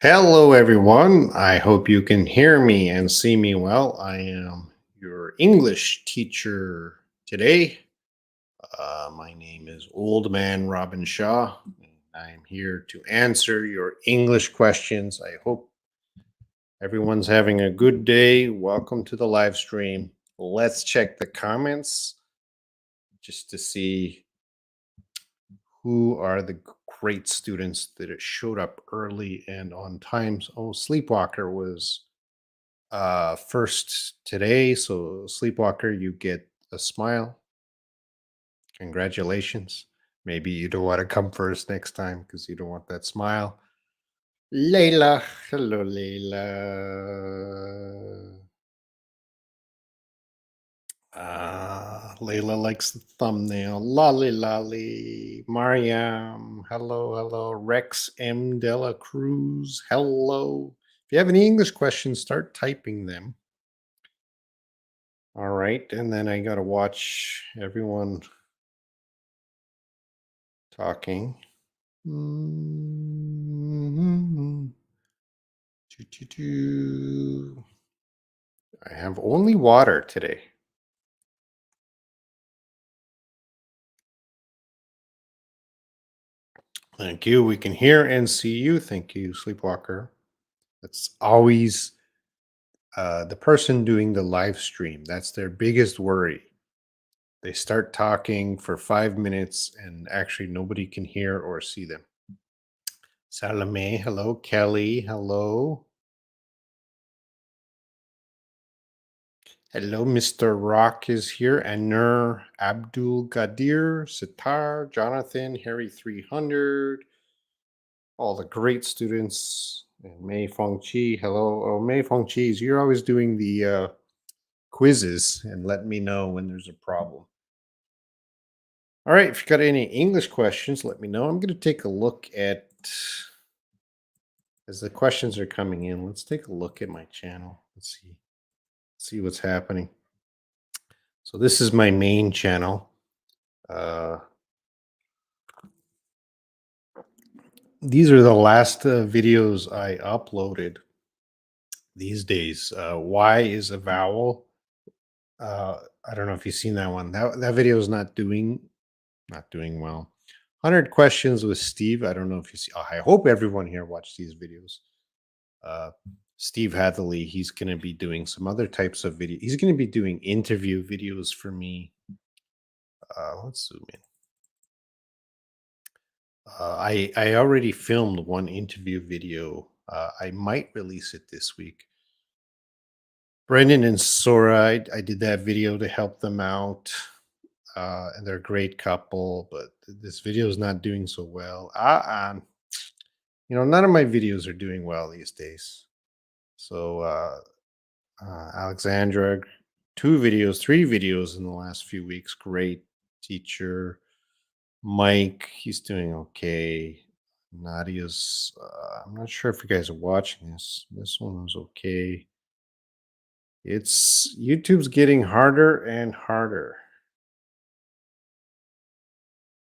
Hello, everyone. I hope you can hear me and see me well. I am your English teacher today. My name is Old Man Robin Shaw, and I'm here to answer your English questions. I hope everyone's having a good day. Welcome to the live stream. Let's check the comments just to see who are the great students that it showed up early and on time. Oh, Sleepwalker was first today. So, Sleepwalker, you get a smile. Congratulations. Maybe you don't want to come first next time because you don't want that smile. Layla. Hello, Layla. Layla likes the thumbnail. Lolly Lolly. Mariam. Hello, hello. Rex M. Dela Cruz. Hello. If you have any English questions, start typing them. All right, and then I gotta watch everyone talking. Mhm. Choo, choo, choo. I have only water today. Thank you. We can hear and see you. Thank you, Sleepwalker. That's always the person doing the live stream. That's their biggest worry. They start talking for 5 minutes and actually nobody can hear or see them. Salome, hello. Kelly, hello. Hello, Mr. Rock is here. Anur, Abdul Gadir, Sitar, Jonathan, Harry 300, all the great students, and Mei Feng Chi. Hello. Oh, Mei Feng Chi, you're always doing the quizzes and let me know when there's a problem. All right, if you got any English questions, let me know. I'm going to take a look at, as the questions are coming in, let's take a look at my channel. Let's see what's happening. So this is my main channel. These are the last videos I uploaded these days. Why is a vowel? I don't know if you've seen that one. That video is not doing well. 100 questions with Steve. I don't know if you see. I hope everyone here watched these videos. Uh, Steve Hatherley. He's going to be doing some other types of video. He's going to be doing interview videos for me. Let's zoom in. I already filmed one interview video. I might release it this week. Brendan and Sora, I did that video to help them out. And they're a great couple, but this video is not doing so well. None of my videos are doing well these days. So, Alexandra, 2 videos, 3 videos in the last few weeks. Great teacher. Mike, he's doing okay. Nadia's, I'm not sure if you guys are watching this. This one was okay. YouTube's getting harder and harder.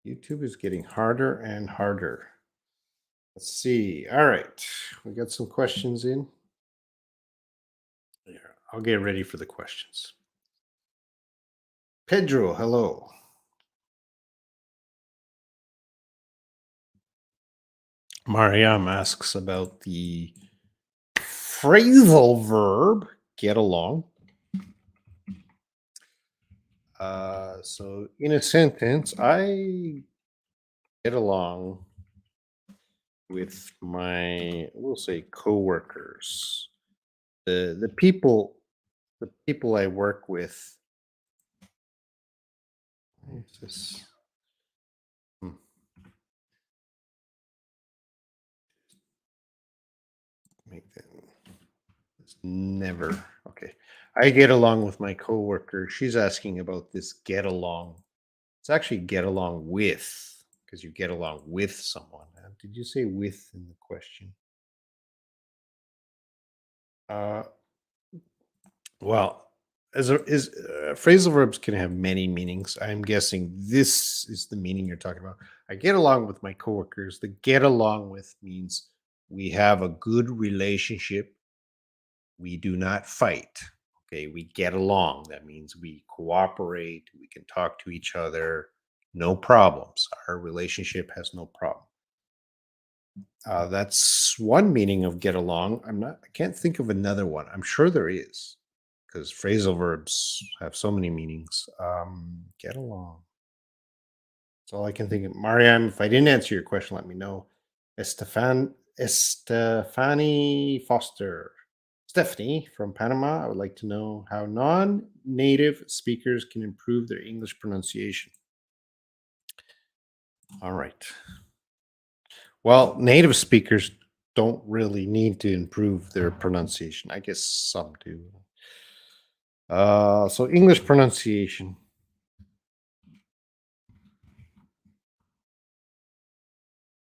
YouTube is getting harder and harder. Let's see. All right. We got some questions in. Here, I'll get ready for the questions. Pedro, hello. Mariam asks about the phrasal verb get along. So in a sentence, I get along with we'll say coworkers, the people I work with. What is this? Hmm, Make that. It's never okay. I get along with my coworker. She's asking about this get along. It's actually get along with because you get along with someone. Did you say with in the question? Uh, well, phrasal verbs can have many meanings. I'm guessing this is the meaning you're talking about. I get along with my coworkers. The get along with means We have a good relationship. We do not fight. Okay, we get along. That means we cooperate. We can talk to each other. No problems. Our relationship has no problem. That's one meaning of get along. I can't think of another one. I'm sure there is because phrasal verbs have so many meanings. Get along. That's all I can think of. Mariam, if I didn't answer your question, let me know. Estefani Foster. Stephanie from Panama, I would like to know how non native speakers can improve their English pronunciation. All right. Well, native speakers don't really need to improve their pronunciation. I guess some do. So, English pronunciation.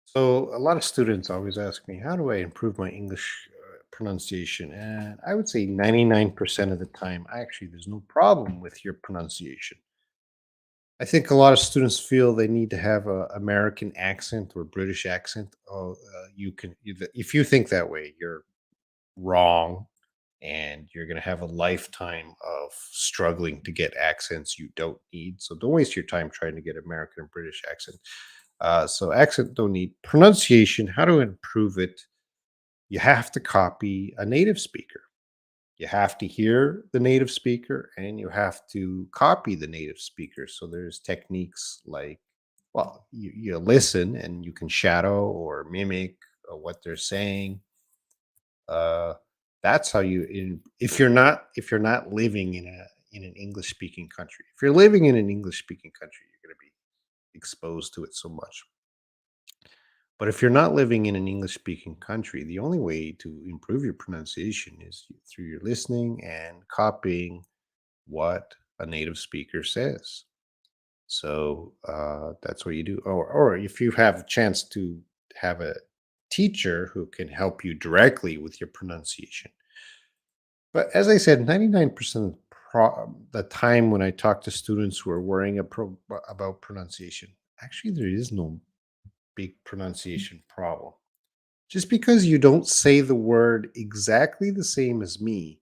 So, a lot of students always ask me, how do I improve my English pronunciation? And I would say 99% of the time, there's no problem with your pronunciation. I think a lot of students feel they need to have a American accent or British accent. Oh, if you think that way, you're wrong, and you're going to have a lifetime of struggling to get accents you don't need. So don't waste your time trying to get American or British accent. So accent don't need pronunciation. How to improve it? You have to copy a native speaker. You have to hear the native speaker and you have to copy the native speaker. So there's techniques like, well, you listen and you can shadow or mimic what they're saying. Uh, that's how if you're not living in an English speaking country. If you're living in an English speaking country, you're going to be exposed to it so much. But if you're not living in an English speaking country, the only way to improve your pronunciation is through your listening and copying what a native speaker says. So that's what you do. Or if you have a chance to have a teacher who can help you directly with your pronunciation. But as I said, 99% of the time when I talk to students who are worrying about pronunciation, actually, there is no big pronunciation problem. Just because you don't say the word exactly the same as me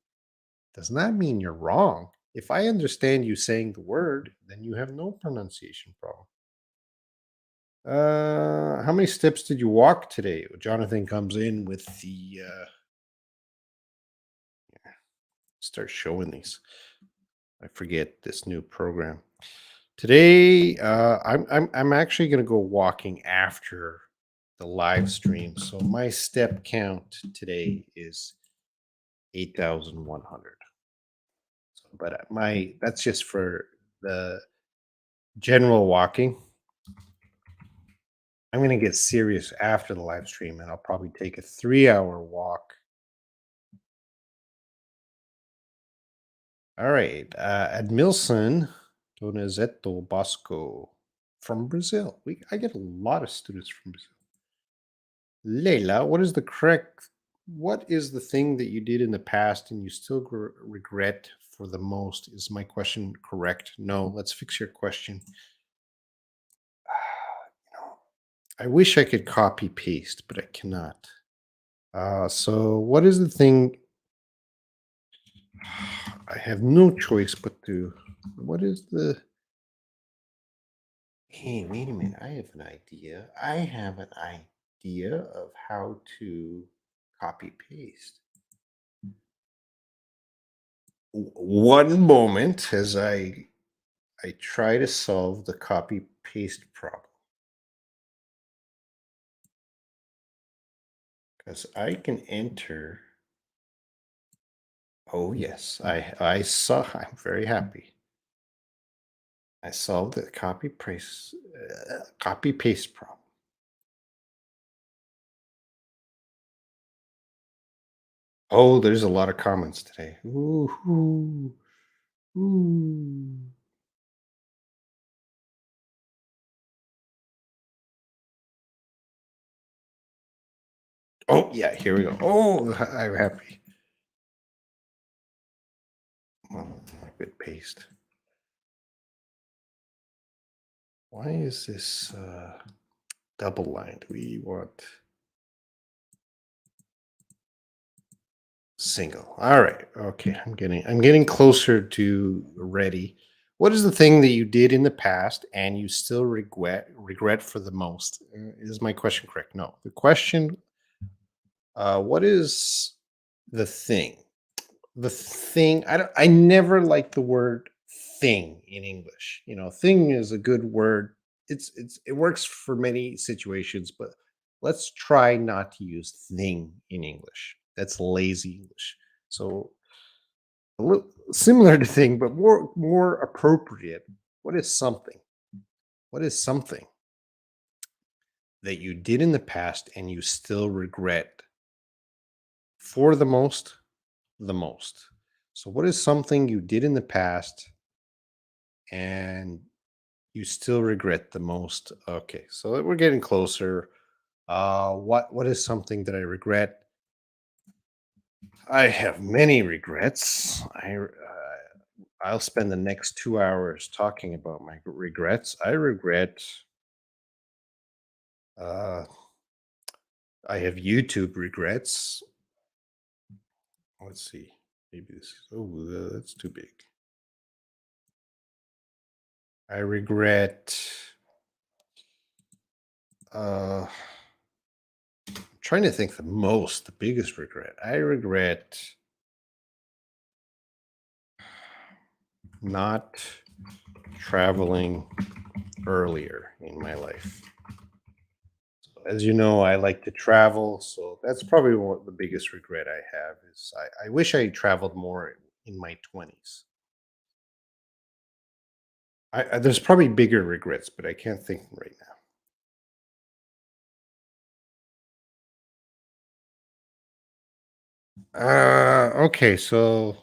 does not mean you're wrong. If I understand you saying the word, then you have no pronunciation problem. How many steps did you walk today? Jonathan comes in with the start showing these. I forget this new program. Today, I'm actually going to go walking after the live stream. So my step count today is 8,100. So, but my that's just for the general walking. I'm going to get serious after the live stream, and I'll probably take a 3 hour walk. All right. Admilson Donizetto Bosco from Brazil. I get a lot of students from Brazil. Leila, what is the thing that you did in the past and you still regret for the most? Is my question correct? No, let's fix your question. I wish I could copy paste, but I cannot. So what is the thing? I have no choice but to. What is the? Hey, wait a minute. I have an idea. I have an idea of how to copy paste. One moment as I try to solve the copy paste problem because I can enter. Oh yes, I saw. I'm very happy. I solved the copy paste problem. Oh, there's a lot of comments today. Ooh, ooh, ooh. Oh yeah, here we go. Oh, I'm happy. Oh, good paste. Why is this double lined? We want Single. All right. Okay. I'm getting closer to ready. What is the thing that you did in the past and you still regret for the most? Is my question correct? No. The question, what is the thing? The thing I never like the word thing in English. Thing is a good word. It works for many situations, but let's try not to use thing in English. That's lazy English. So a little similar to thing, but more appropriate. What is something? What is something that you did in the past and you still regret for the most? The most. So what is something you did in the past and you still regret the most? Okay, so we're getting closer. What is something that I regret? I have many regrets. I'll spend the next 2 hours talking about my regrets. Uh, I have YouTube regrets. Let's see. Maybe this is, that's too big. I regret. Uh, Trying to think the biggest regret. I regret not traveling earlier in my life. As you know, I like to travel, so that's probably the biggest regret I have is I wish I traveled more in my 20s. There's probably bigger regrets, but I can't think right now. Okay, so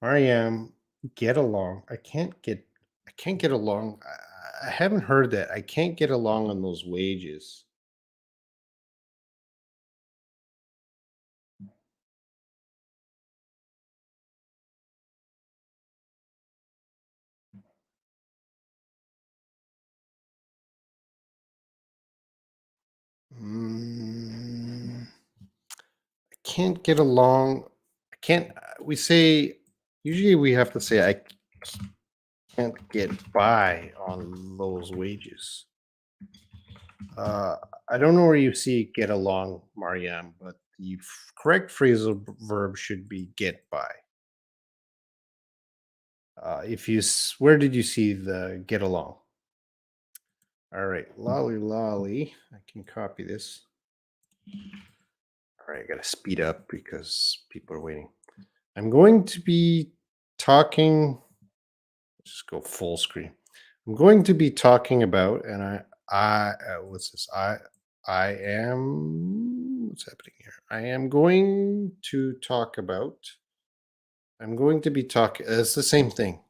Mariam, get along. I can't get along. I haven't heard that. I can't get along on those wages. Mm, I can't get along. I can't. We say usually we have to say I can't get by on those wages. Uh, I don't know where you see get along, Mariam, but the correct phrasal verb should be get by. If you, where did you see the get along? All right, lolly lolly. I can copy this. All right, I got to speed up because people are waiting. I'm going to be talking. Let's just go full screen. I'm going to be talking about, and what's this? I am, what's happening here? I am going to talk about, I'm going to be talking, it's the same thing.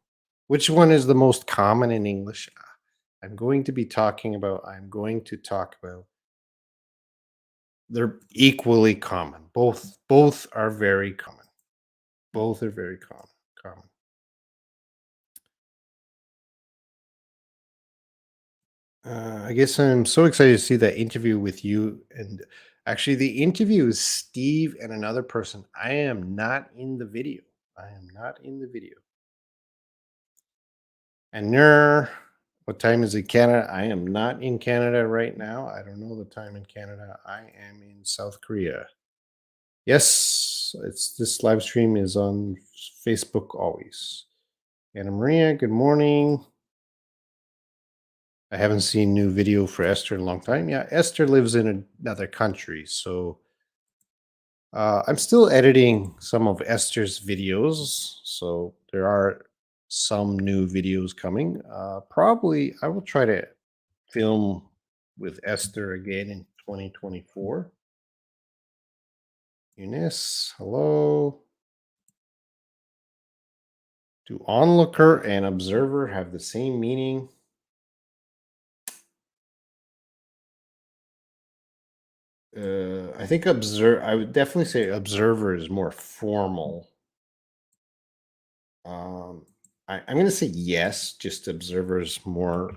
Which one is the most common in English? I'm going to talk about, they're equally common. Both are very common. Both are very common. I guess I'm so excited to see that interview with you. And actually, the interview is Steve and another person. I am not in the video. I am not in the video. And what time is it, Canada? I am not in Canada right now. I don't know the time in Canada. I am in South Korea. Yes, it's this live stream is on Facebook always. Anna Maria, good morning. I haven't seen new video for Esther in a long time. Yeah, Esther lives in another country, so I'm still editing some of Esther's videos, so there are some new videos coming. Probably I will try to film with Esther again in 2024. Eunice, hello. Do onlooker and observer have the same meaning? I think observe. I would definitely say observer is more formal. Um, I'm going to say yes. Just observer is more.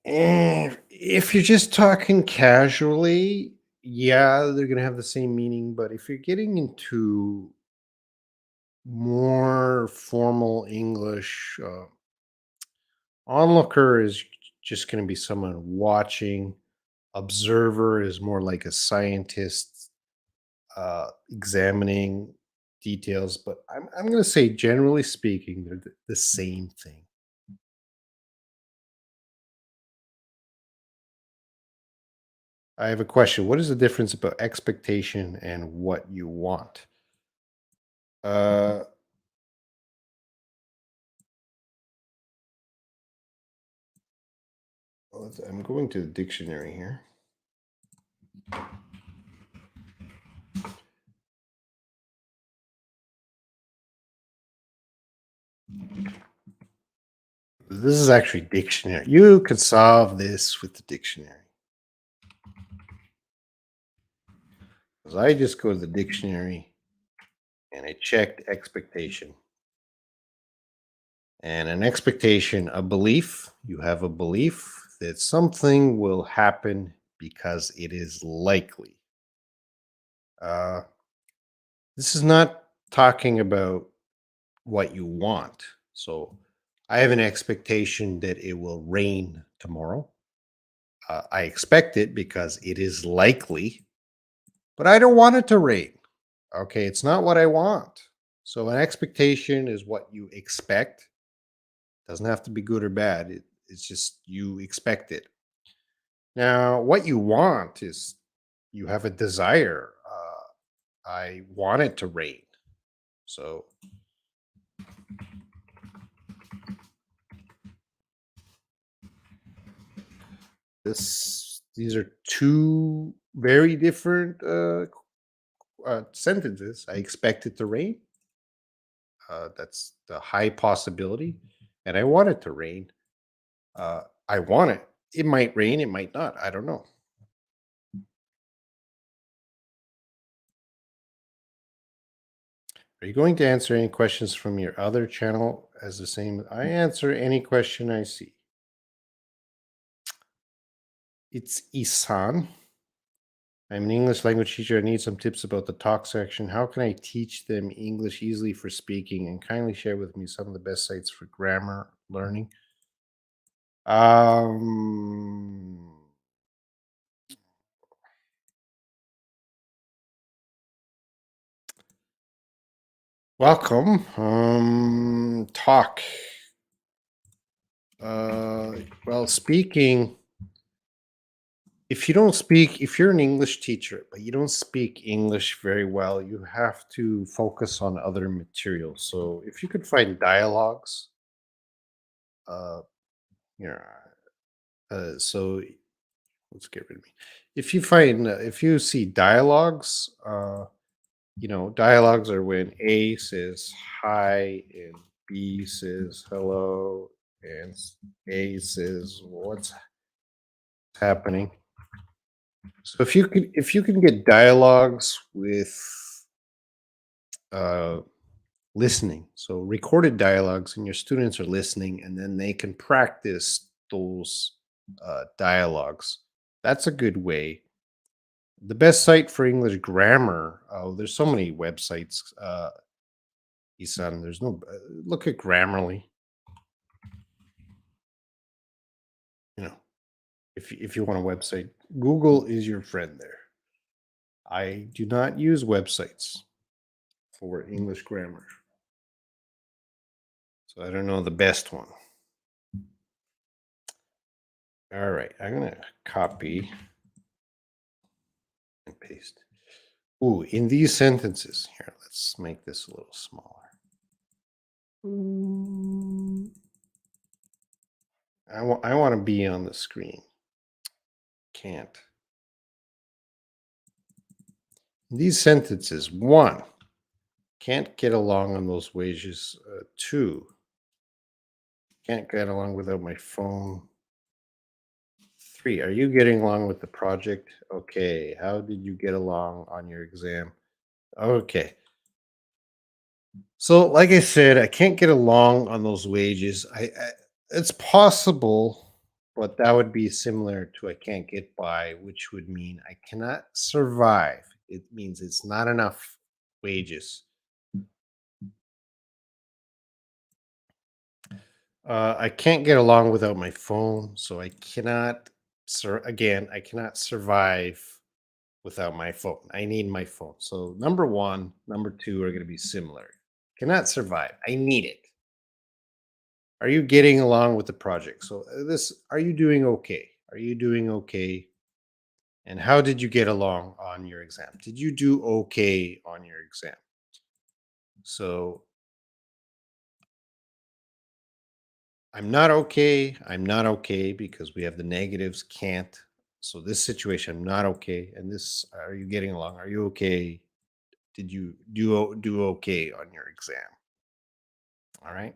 If you're just talking casually, yeah, they're gonna have the same meaning. But if you're getting into more formal English, onlooker is just gonna be someone watching. Observer is more like a scientist examining details. But I'm gonna say, generally speaking, they're the same thing. I have a question. What is the difference about expectation and what you want? Uh, I'm going to the dictionary here. This is actually dictionary. You could solve this with the dictionary. Because I just go to the dictionary and I checked expectation. And an expectation, a belief, you have a belief that something will happen because it is likely. Uh, this is not talking about what you want. So I have an expectation that it will rain tomorrow. I expect it because it is likely, but I don't want it to rain. Okay, it's not what I want. So an expectation is what you expect. Doesn't have to be good or bad. It's just you expect it. Now, what you want is you have a desire. I want it to rain. So these are two very different sentences. I expect it to rain. That's the high possibility, and I want it to rain. I want it. It might rain. It might not. I don't know. Are you going to answer any questions from your other channel as the same? I answer any question I see. It's Isan. I'm an English language teacher. I need some tips about the talk section. How can I teach them English easily for speaking? And kindly share with me some of the best sites for grammar learning. Um, Welcome. Talk. Well, speaking. If you don't speak, if you're an English teacher, but you don't speak English very well, you have to focus on other materials. So if you could find dialogues, uh, you know, so let's get rid of me. If you find, if you see dialogues, dialogues are when A says hi and B says hello and A says what's happening. So if you can get dialogues with uh, listening, so recorded dialogues, and your students are listening, and then they can practice those dialogues. That's a good way. The best site for English grammar. Oh, there's so many websites. Isan, there's no. Look at Grammarly. You know, if you want a website, Google is your friend there. I do not use websites for English grammar, so I don't know the best one. All right, I'm gonna copy and paste. Ooh, in these sentences here, let's make this a little smaller. Mm, I want to be on the screen. Can't. These sentences. One, can't get along on those wages. Two, can't get along without my phone. Three, are you getting along with the project? Okay. How did you get along on your exam? Okay. So, like I said, I can't get along on those wages. It's possible, but that would be similar to I can't get by, which would mean I cannot survive. It means it's not enough wages. I can't get along without my phone, so I cannot. Again, I cannot survive without my phone. I need my phone. So number one, number two are going to be similar. Cannot survive. I need it. Are you getting along with the project? So this, are you doing okay? Are you doing okay? And how did you get along on your exam? Did you do okay on your exam? So I'm not okay. I'm not okay because we have the negatives can't. So this situation, I'm not okay. And this, are you getting along? Are you okay? Did you do okay on your exam? All right.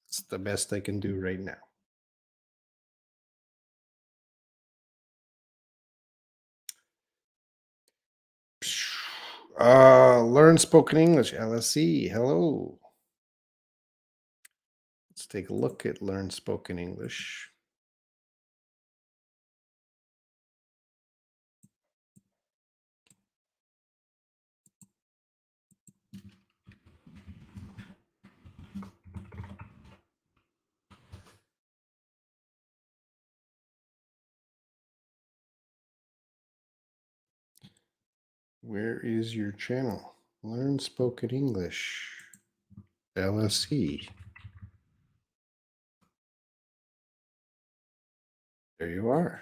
It's the best I can do right now. Learn spoken English, LSE. Hello. Let's take a look at Learn Spoken English. Where is your channel? Learn Spoken English, LSE. There you are.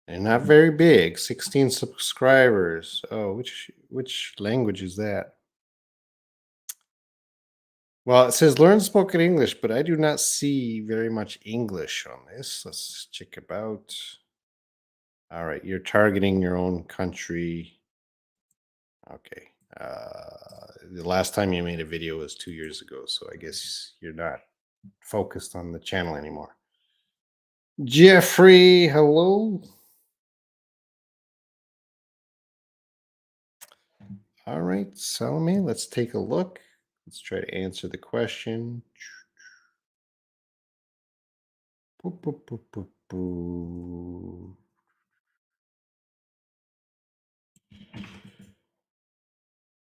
And not very big, 16 subscribers. Oh, which language is that? Well, it says learn spoken English, but I do not see very much English on this. Let's check about. All right, you're targeting your own country. Okay. The last time you made a video was 2 years ago, so I guess you're not focused on the channel anymore. Jeffrey, hello. All right, Salome, let's take a look. Let's try to answer the question. Boop, boop, boop, boop, boop.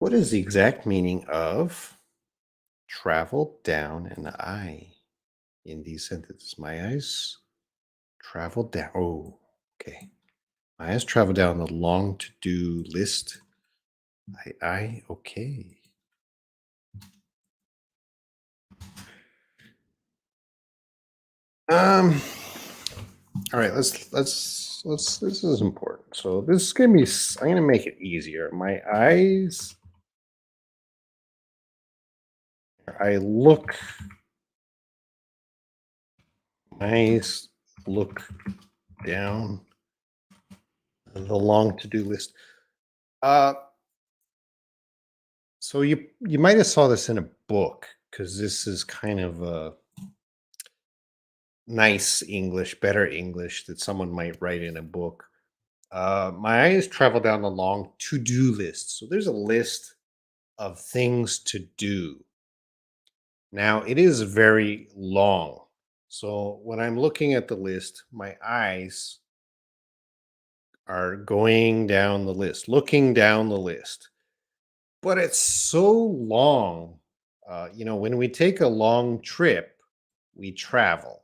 What is the exact meaning of travel down an eye in these sentences? My eyes travel down. Oh, okay. My eyes travel down the long to do list. Okay. Um, all right, let's this is important. So this is gonna be I'm gonna make it easier. My eyes, I look my eyes look down the long to do list. Uh so you might have saw this in a book because this is kind of a nice English, better English that someone might write in a book. My eyes travel down the long to-do list. So there's a list of things to do. Now it is very long. So when I'm looking at the list, my eyes are going down the list, looking down the list. But it's so long. When we take a long trip, we travel.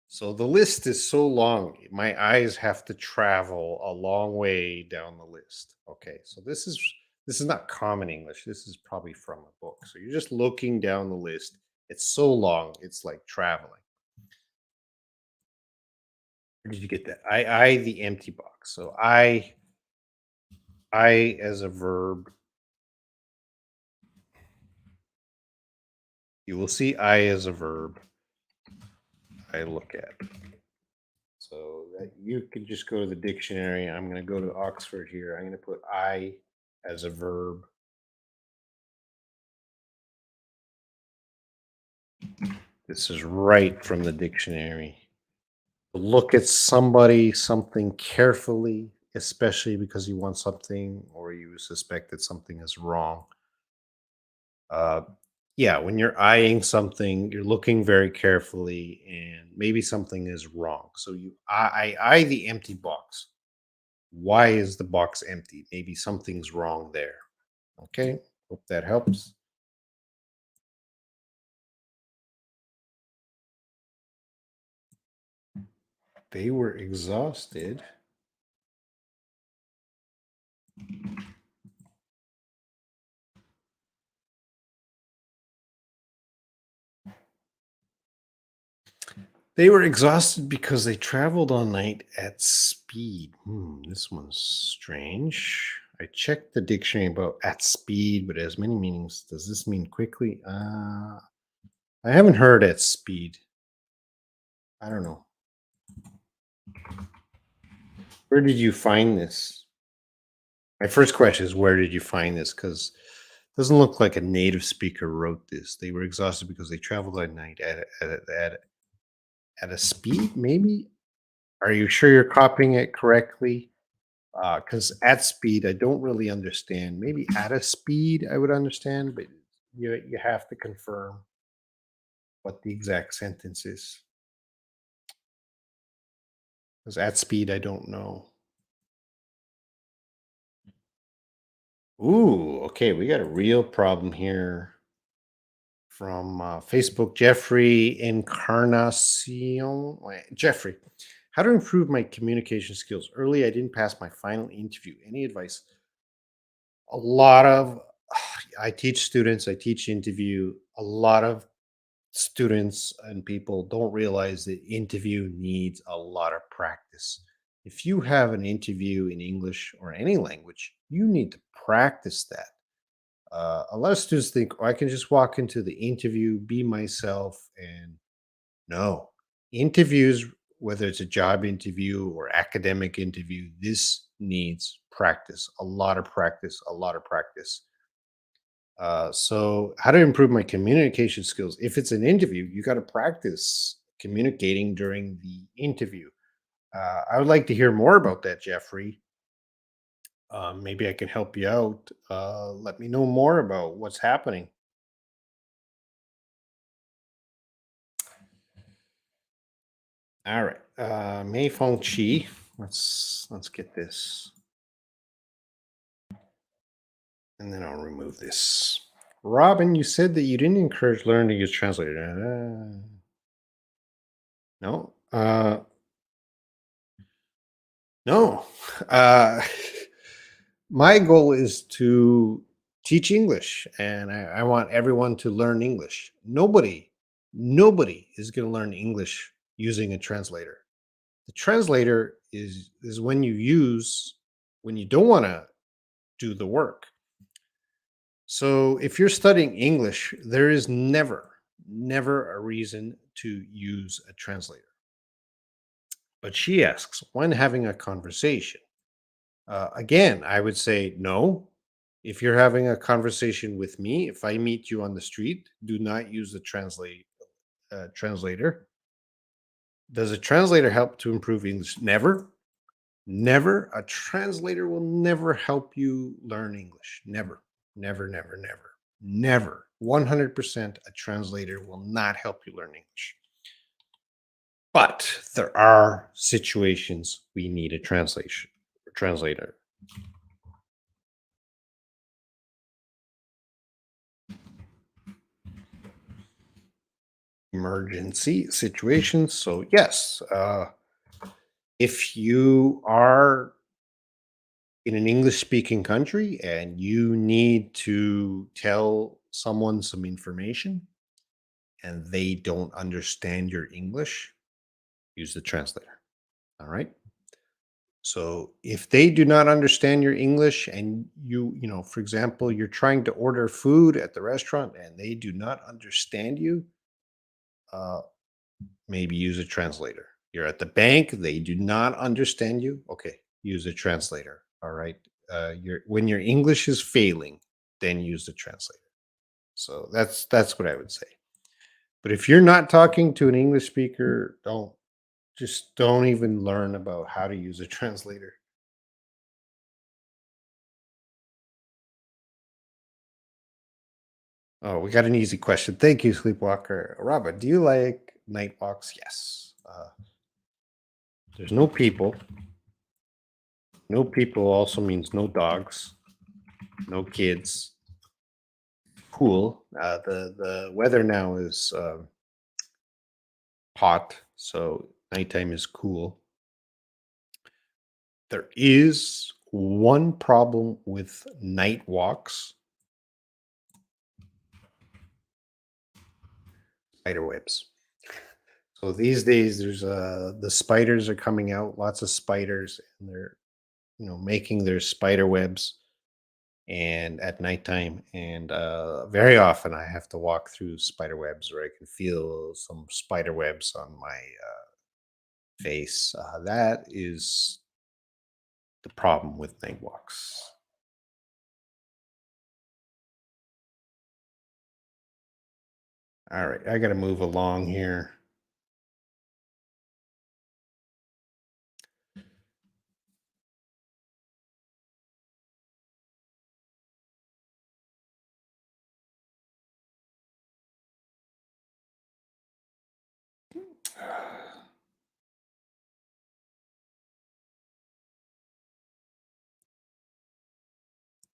So the list is so long, my eyes have to travel a long way down the list. Okay, so this is not common English. This is probably from a book. So you're just looking down the list. It's so long, it's like traveling. Where did you get that? I the empty box. So I as a verb, you will see I as a verb. I look at. So that you can just go to the dictionary. I'm going to go to Oxford here. I'm going to put I as a verb. This is right from the dictionary. Look at somebody, something carefully, especially because you want something or you suspect that something is wrong. Uh, Yeah, when you're eyeing something, you're looking very carefully and maybe something is wrong. So I eye the empty box. Why is the box empty? Maybe something's wrong there. Okay. Hope that helps. They were exhausted. They were exhausted because they traveled all night at speed. This one's strange. I checked the dictionary about at speed, but it has many meanings. Does this mean quickly? I haven't heard at speed. I don't know. Where did you find this? My first question is, where did you find this? Because it doesn't look like a native speaker wrote this. They were exhausted because they traveled at night at a speed, maybe? Are you sure you're copying it correctly? Because at speed, I don't really understand. Maybe at a speed, I would understand, but you have to confirm what the exact sentence is. Because at speed, I don't know. Ooh, okay, we got a real problem here from Facebook. Jeffrey Encarnacion. Jeffrey, how to improve my communication skills? Early, I didn't pass my final interview. Any advice? A lot of I teach students, I teach interview. A lot of students and people don't realize that interview needs a lot of practice. If you have an interview in English or any language, you need to practice that. A lot of students think, oh, I can just walk into the interview, be myself, and no. Interviews, whether it's a job interview or academic interview, this needs practice, a lot of practice, a lot of practice. So, how to improve my communication skills? If it's an interview, you got to practice communicating during the interview. I would like to hear more about that, Jeffrey. Maybe I can help you out. Let me know more about what's happening. All right, Mei Feng Chi. Let's get this, and then I'll remove this. Robin, you said that you didn't encourage learning to use translator. No, no. Uh, My goal is to teach English, and I want everyone to learn English. Nobody is going to learn English using a translator. The translator is when you don't want to do the work. So if you're studying English, there is never a reason to use a translator. But she asks, when having a conversation, again, I would say no. If you're having a conversation with me, if I meet you on the street, do not use the translator. Does a translator help to improve English? Never. Never. A translator will never help you learn English. Never. Never, never, never. Never. 100% a translator will not help you learn English. But there are situations we need a translator. Emergency situations. So yes, if you are in an English speaking country and you need to tell someone some information and they don't understand your English, use the translator. All right. So if they do not understand your English and for example, you're trying to order food at the restaurant and they do not understand you, uh, maybe use a translator. You're at the bank, they do not understand you. Okay, use a translator. All right. When your English is failing, then use the translator. So that's what I would say. But if you're not talking to an English speaker, don't even learn about how to use a translator. Oh, we got an easy question. Thank you, Sleepwalker. Robert, do you like night walks? Yes. There's no people. No people also means no dogs, no kids. Cool. The weather now is hot, so nighttime is cool. There is one problem with night walks: spider webs. So these days, there's the spiders are coming out. Lots of spiders, and they're making their spider webs and at nighttime, and very often I have to walk through spider webs, or I can feel some spider webs on my face. That is the problem with night walks. All right, I got to move along here.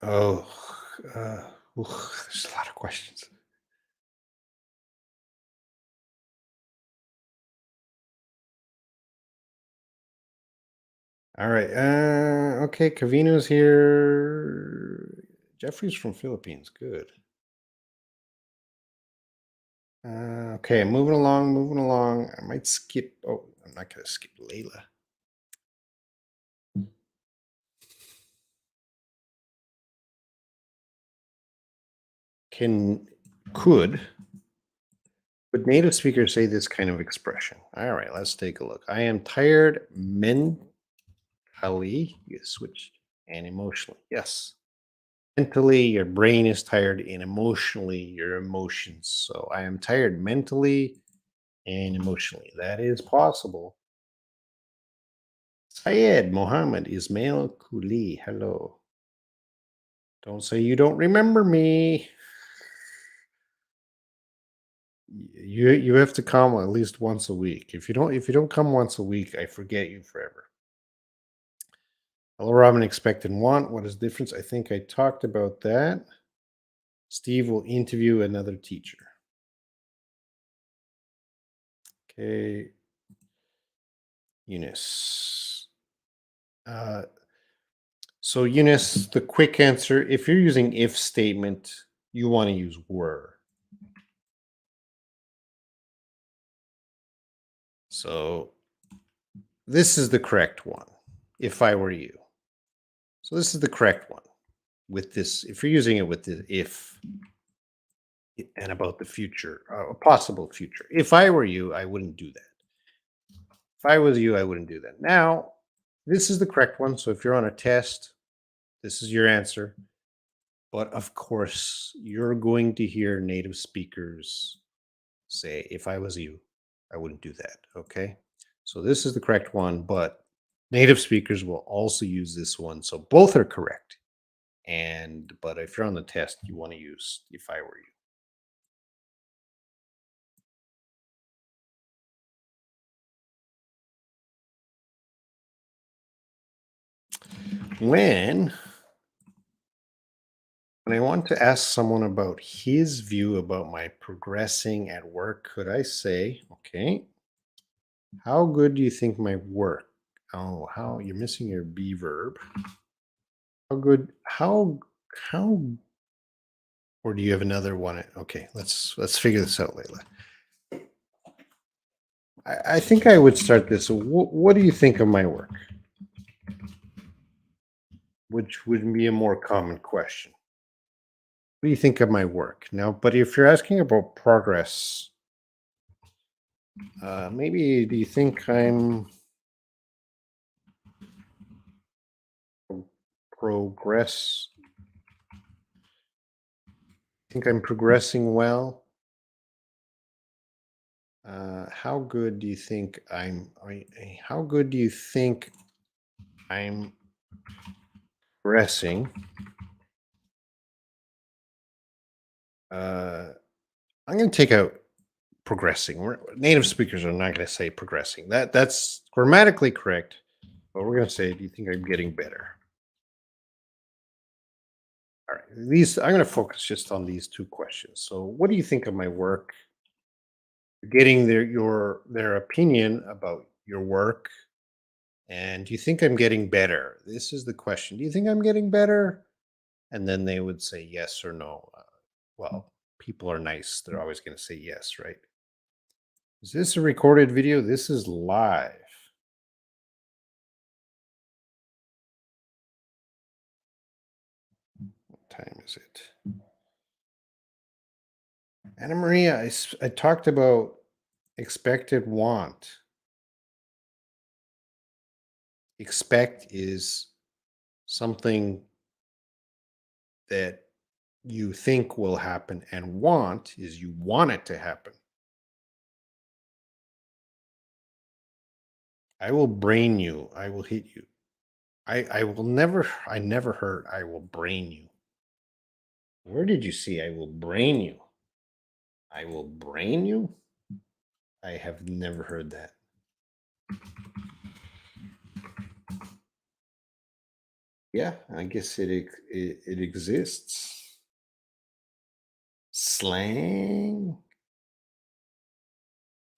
Oh, uh, there's a lot of questions. All right. Okay, Cavino's here. Jeffrey's from Philippines. Good. Okay, moving along, moving along. I might skip. Oh, I'm not going to skip Layla. Can could Would native speakers say this kind of expression? All right, let's take a look. I am tired mentally, you switch, and emotionally. Yes. Mentally, your brain is tired, and emotionally, your emotions. So I am tired mentally and emotionally. That is possible. Syed Mohammed Ismail Kuli. Hello. Don't say you don't remember me. You have to come at least once a week. If you don't come once a week, I forget you forever. Hello, Robin. Expect and want. What is the difference? I think I talked about that. Steve will interview another teacher. Okay. Eunice. Uh, so Eunice, the quick answer: if you're using if statement, you want to use were. So this is the correct one. If I were you. So this is the correct one with this. If you're using it with the if and about the future, a possible future. If I were you, I wouldn't do that. If I was you, I wouldn't do that. Now, this is the correct one. So if you're on a test, this is your answer. But of course, you're going to hear native speakers say, if I was you, I wouldn't do that. Okay. So this is the correct one, but native speakers will also use this one. So both are correct. But if you're on the test, you want to use if I were you. When I want to ask someone about his view about my progressing at work, could I say, okay, how good do you think my work? Oh, how you're missing your be verb. How good? How? Or do you have another one? Okay, let's figure this out, Layla. I think I would start this. What do you think of my work? Which would be a more common question. What do you think of my work? Now, but if you're asking about progress, maybe do you think I'm progress? Think I'm progressing well? How good do you think how good do you think I'm progressing Uh, I'm going to take out progressing. Native speakers are not going to say progressing. That's grammatically correct, but we're going to say, do you think I'm getting better? All right. These I'm going to focus just on these two questions. So, what do you think of my work? Getting their opinion about your work, and do you think I'm getting better? This is the question. Do you think I'm getting better? And then they would say yes or no. Well, people are nice. They're always going to say yes, right? Is this a recorded video? This is live. What time is it? Anna Maria, I talked about expected want. Expect is something that you think will happen, and want is you want it to happen. I will brain you. I will hit you. I will never, I never heard I will brain you. Where did you see I will brain you? I will brain you? I have never heard that. Yeah, I guess it exists. Slang?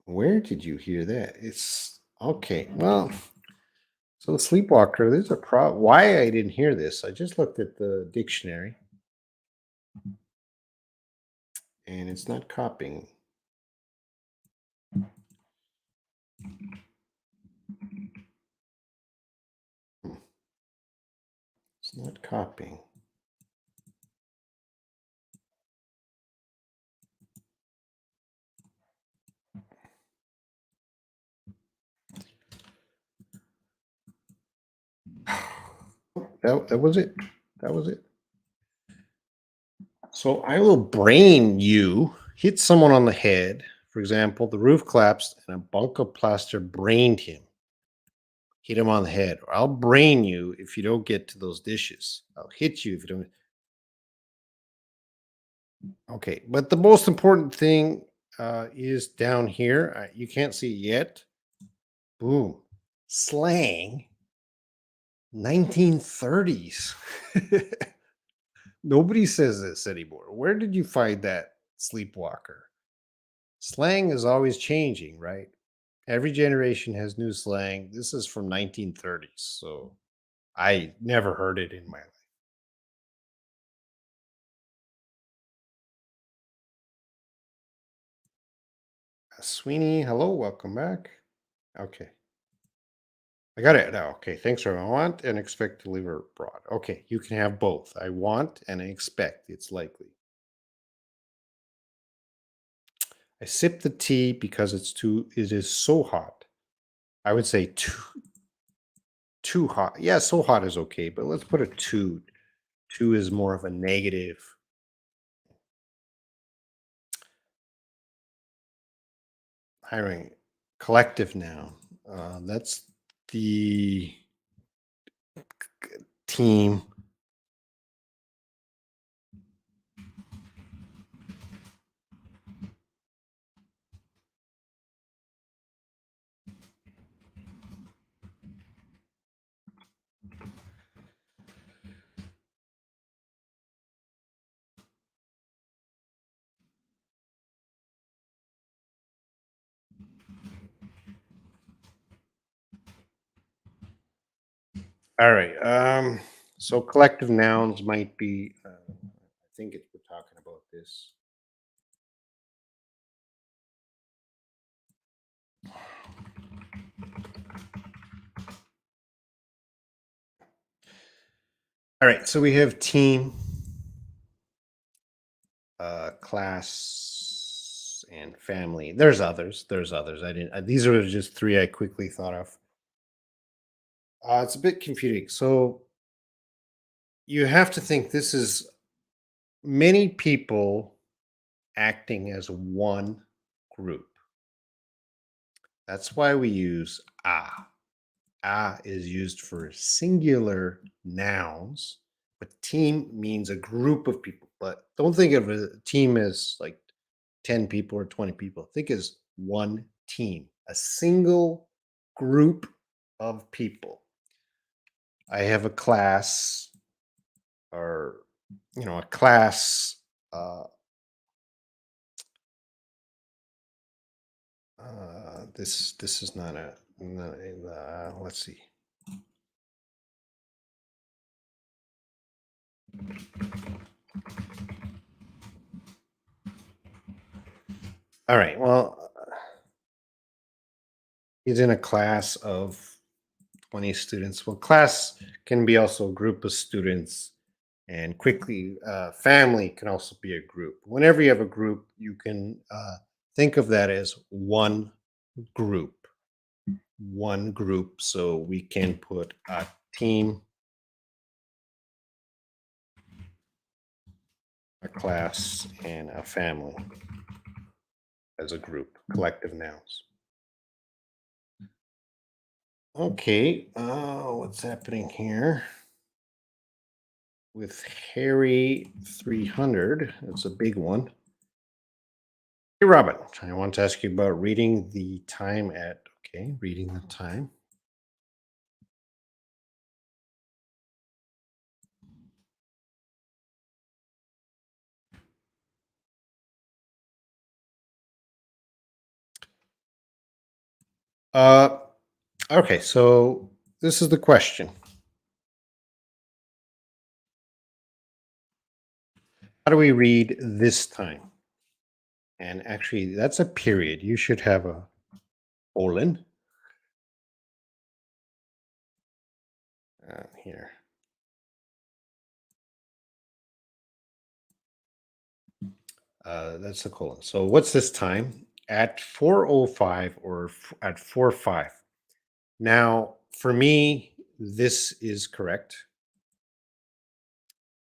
Where did you hear that? It's okay. Well, so the sleepwalker, there's a why I didn't hear this. I just looked at the dictionary and it's not copying. Hmm, it's not copying. That was it. That was it. So I will brain you, hit someone on the head. For example, the roof collapsed and a bunk of plaster brained him. Hit him on the head. Or I'll brain you if you don't get to those dishes. I'll hit you if you don't. Okay. But the most important thing is down here. You can't see it yet. Boom. Slang 1930s. Nobody says this anymore. Where did you find that, sleepwalker? Slang is always changing, right? Every generation has new slang. This is from 1930s, so I never heard it in my life. Sweeney, hello, welcome back. Okay, I got it now. Okay, thanks for I want and expect to deliver abroad. Okay, you can have both. I want and I expect. It's likely. I sip the tea because it is so hot. I would say too hot. Yeah, so hot is okay, but let's put a two. Two is more of a negative. Hiring collective noun. That's the team. All right. So collective nouns might be. I think we're talking about this. All right. So we have team, class, and family. There's others. There's others. I didn't. These are just three I quickly thought of. It's a bit confusing. So you have to think this is many people acting as one group. That's why we use ah. Ah is used for singular nouns, But team means a group of people. But don't think of a team as like 10 people or 20 people. Think as one team, a single group of people. I have a class or a class uh, this is not a let's see. All right, well, he's in a class of 20 students. Well, class can be also a group of students, and quickly, family can also be a group. Whenever you have a group, you can think of that as group, one group. So we can put a team, a class, and a family as a group, collective nouns. Okay, what's happening here with Harry 300? It's a big one. Hey, Robin, I want to ask you about reading the time at, okay, reading the time. Uh, okay, so this is the question. How do we read this time? And actually, that's a period. You should have a colon here. That's the colon. So what's this time? At 4:05 or at 4:05. Now, for me, this is correct.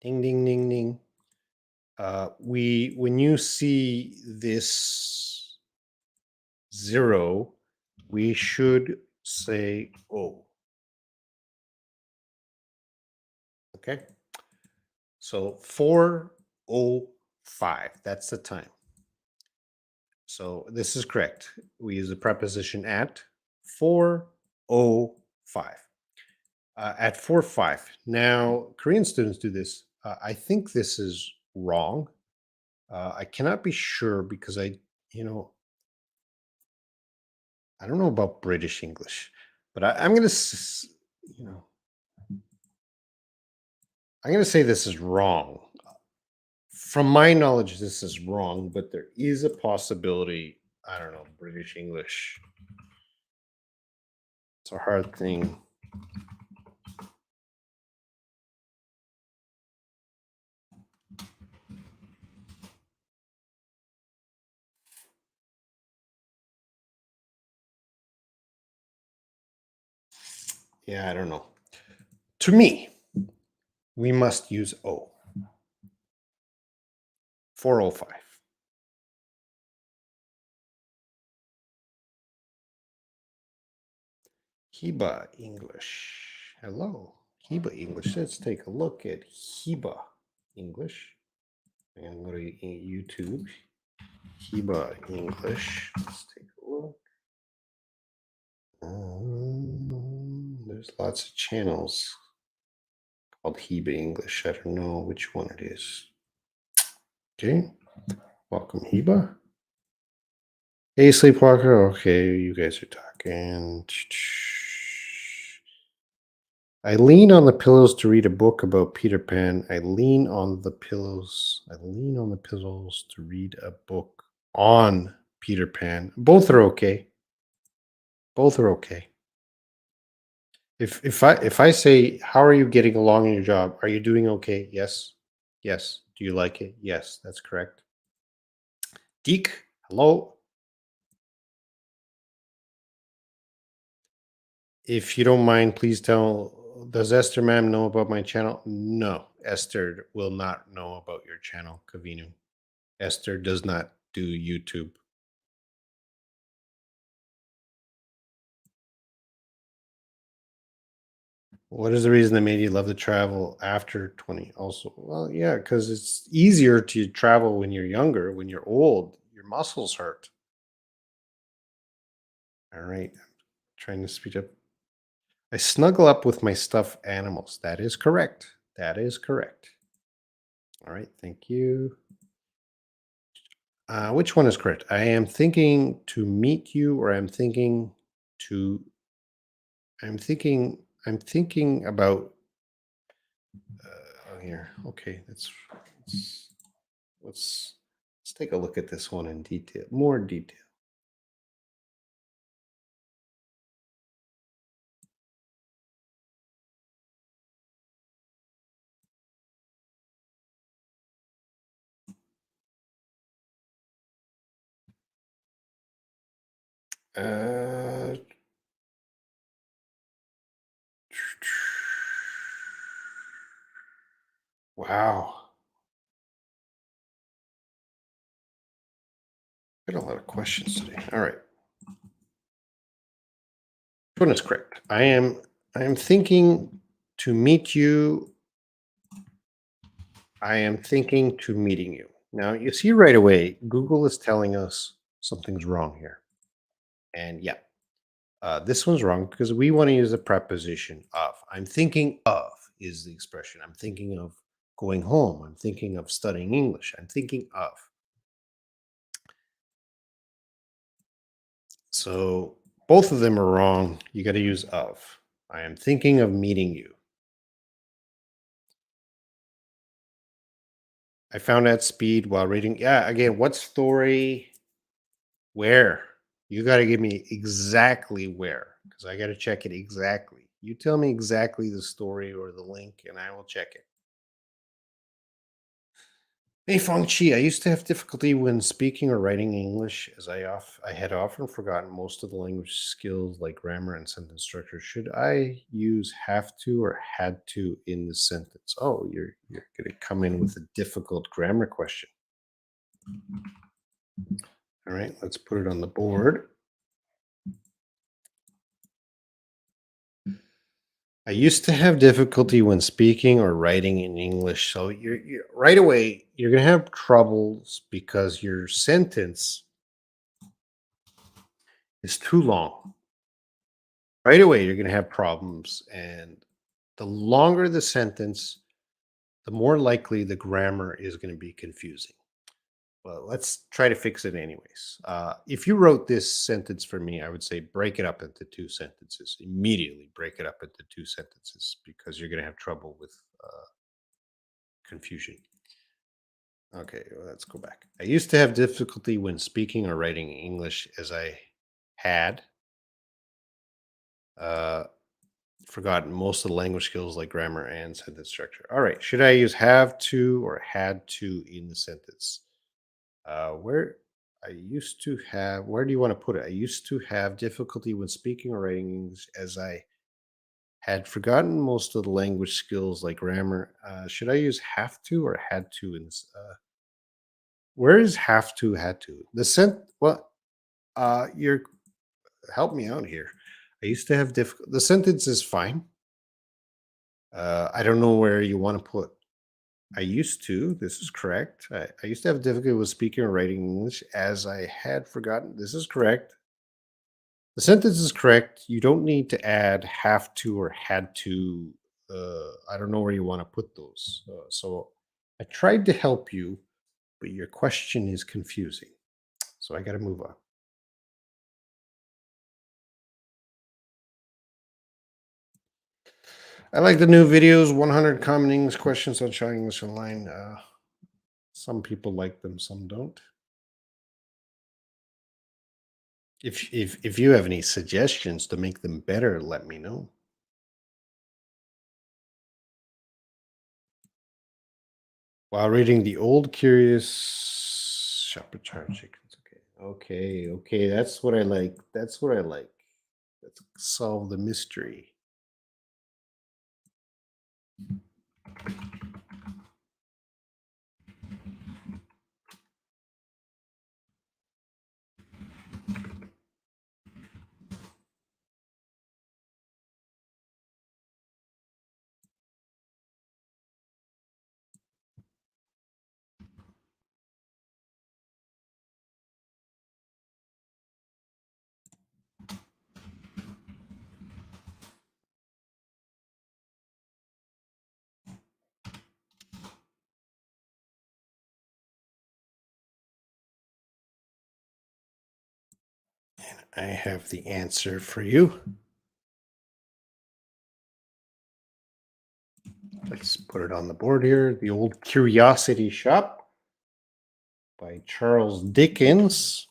Ding, ding, ding, ding. When you see this zero, we should say oh. Okay. So 4:05. That's the time. So this is correct. We use the preposition at 4:05. At 4:05. Now, Korean students do this. I think this is wrong. I cannot be sure because you know, I don't know about British English, but I'm going to, you know, I'm going to say this is wrong. From my knowledge, this is wrong, but there is a possibility. I don't know, British English. It's a hard thing. Yeah, I don't know. To me, we must use O. 4:05. Hiba English. Hello, Hiba English. Let's take a look at Hiba English. And go to YouTube. Hiba English. Let's take a look. There's lots of channels called Hiba English. I don't know which one it is. Okay. Welcome, Hiba. Hey, Sleepwalker. Okay, you guys are talking. I lean on the pillows to read a book about Peter Pan. I lean on the pillows. I lean on the pillows to read a book on Peter Pan. Both are okay. Both are okay. If I say, how are you getting along in your job? Are you doing okay? Yes. Yes. Do you like it? Yes, that's correct. Deek, hello. If you don't mind, please tell, does Esther ma'am know about my channel? No, Esther will not know about your channel, Kavinu. Esther does not do YouTube. What is the reason that made you love to travel after 20? Also, well, yeah, because it's easier to travel when you're younger. When you're old, your muscles hurt. All right. Trying to speed up. I snuggle up with my stuffed animals. That is correct. That is correct. All right. Thank you. Which one is correct? I am thinking to meet you, or to. I'm thinking about. Oh, here. Okay. Let's let's let's take a look at this one in detail. More detail. Uh, wow. Got a lot of questions today. All right. Which one is correct? I am thinking to meet you. I am thinking to meeting you. Now you see right away, Google is telling us something's wrong here. And yeah, this one's wrong because we want to use the preposition of. I'm thinking of is the expression. I'm thinking of going home. I'm thinking of studying English. I'm thinking of. So both of them are wrong. You got to use of. I am thinking of meeting you. I found at speed while reading. Yeah, again, what story? Where? You got to give me exactly where because I got to check it exactly. You tell me exactly the story or the link, and I will check it. Hey Feng Chi, I used to have difficulty when speaking or writing English, as I had often forgotten most of the language skills like grammar and sentence structure. Should I use have to or had to in the sentence? Oh, you're going to come in with a difficult grammar question. All right, let's put it on the board. I used to have difficulty when speaking or writing in English. So you're right away, you're going to have troubles because your sentence is too long. Right away, you're going to have problems. And the longer the sentence, the more likely the grammar is going to be confusing. Well, let's try to fix it anyways. If you wrote this sentence for me, I would say break it up into two sentences. Immediately break it up into two sentences because you're going to have trouble with confusion. Okay, well, let's go back. I used to have difficulty when speaking or writing English as I had uh, forgotten most of the language skills like grammar and sentence structure. All right, should I use have to or had to in the sentence? Where I used to have, where do you want to put it? I used to have difficulty when speaking or writing English as I had forgotten most of the language skills like grammar. Should I use have to or had to in this? Where is have to, had to? The what? You're help me out here. I used to have difficult. The sentence is fine. I don't know where you want to put. I used to. This is correct. I used to have difficulty with speaking or writing English as I had forgotten. This is correct. The sentence is correct. You don't need to add have to or had to. I don't know where you want to put those. So I tried to help you, but your question is confusing. So I got to move on. I like the new videos 100 common English questions on showing English online. Some people like them, some don't. If you have any suggestions to make them better, let me know. While reading the old curious shepherd charge chickens. Okay. That's what I like. That's what I like. Let's solve the mystery. I have the answer for you. Let's put it on the board here. The Old Curiosity Shop by Charles Dickens.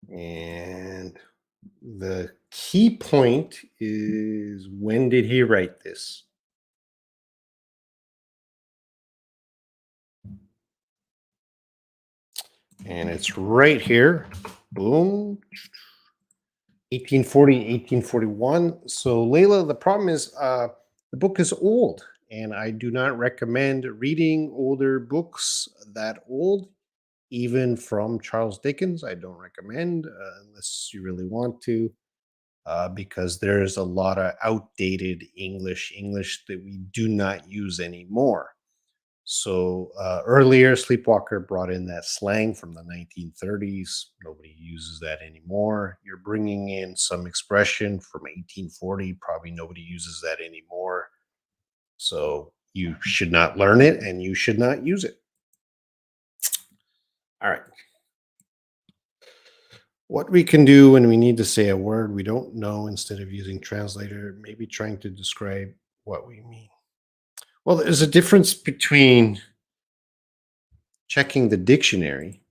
And the key point is, when did he write this? And it's right here. Boom. 1840, 1841. So, Layla, the problem is the book is old, and I do not recommend reading older books that old, even from Charles Dickens. I don't recommend unless you really want to, because there's a lot of outdated English that we do not use anymore. So earlier, Sleepwalker brought in that slang from the 1930s. Nobody uses that anymore. You're bringing in some expression from 1840. Probably nobody uses that anymore. So you should not learn it and you should not use it. All right. What we can do when we need to say a word we don't know, instead of using translator, maybe trying to describe what we mean. Well, there's a difference between checking the dictionary.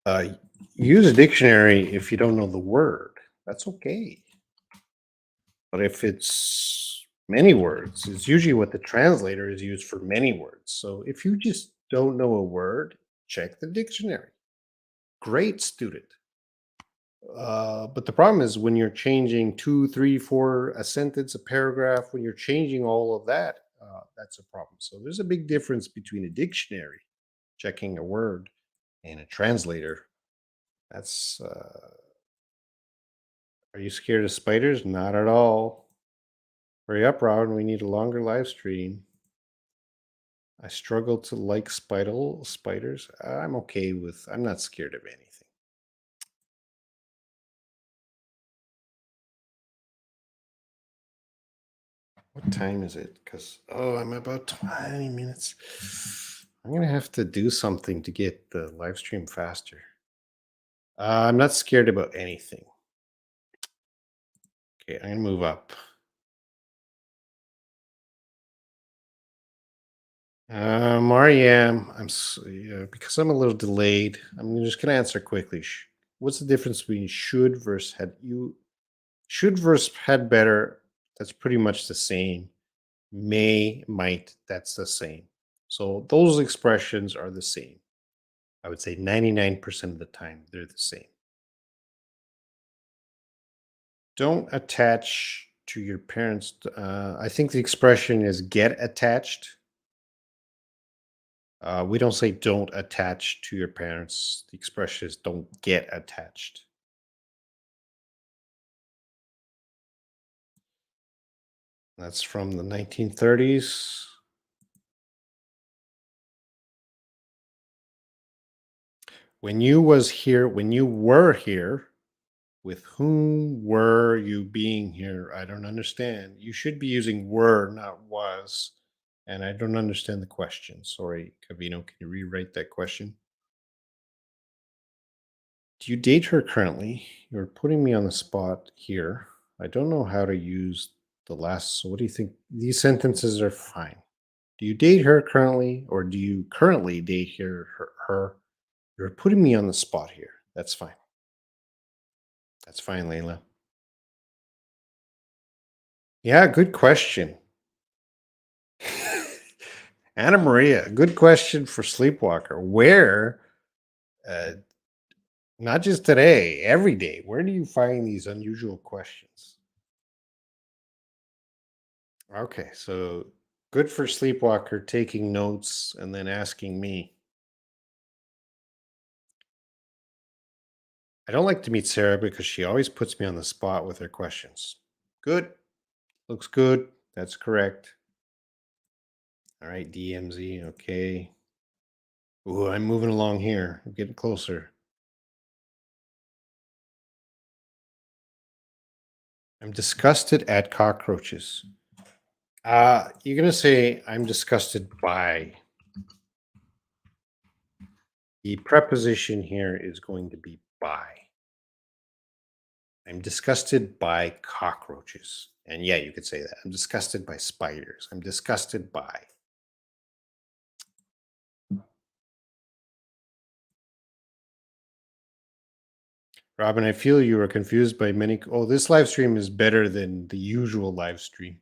Uh, Use a dictionary if you don't know the word. That's okay. But if it's many words, it's usually what the translator is used for, many words. So if you just don't know a word, check the dictionary. Great student. But the problem is when you're changing two, three, four, a sentence, a paragraph, when you're changing all of that, that's a problem. So there's a big difference between a dictionary, checking a word, and a translator. That's Are you scared of spiders? Not at all. Hurry up, Robin. We need a longer live stream. I struggle to like spiders. I'm not scared of anything. What time is it? Because, I'm about 20 minutes. I'm going to have to do something to get the live stream faster. I'm not scared about anything. Okay, I'm going to move up. Mariam, yeah, because I'm a little delayed. I'm just going to answer quickly. What's the difference between should versus had? You should versus had better. That's pretty much the same. May, might, that's the same. So those expressions are the same. I would say 99% of the time they're the same. Don't attach to your parents. I think the expression is get attached. We don't say don't attach to your parents. The expression is don't get attached. That's from the 1930s. When you were here, with whom were you being here? I don't understand. You should be using were, not was. And I don't understand the question. Sorry, Cavino. Can you rewrite that question? Do you date her currently? You're putting me on the spot here. I don't know how to use the last. So, what do you think? These sentences are fine. Do you date her currently, or do you currently date her? You're putting me on the spot here. That's fine. That's fine, Layla. Yeah, good question. Anna Maria, good question for Sleepwalker. Where, uh, not just today, every day, where do you find these unusual questions? Okay, so good for Sleepwalker taking notes and then asking me. I don't like to meet Sarah because she always puts me on the spot with her questions. Good. Looks good. That's correct. All right, DMZ. Okay. Ooh, I'm moving along here. I'm getting closer. I'm disgusted at cockroaches. You're gonna say I'm disgusted by. The preposition here is going to be by. I'm disgusted by cockroaches. And yeah, you could say that. I'm disgusted by spiders. I'm disgusted by. Robin, I feel you are confused by many. Oh, this live stream is better than the usual live stream.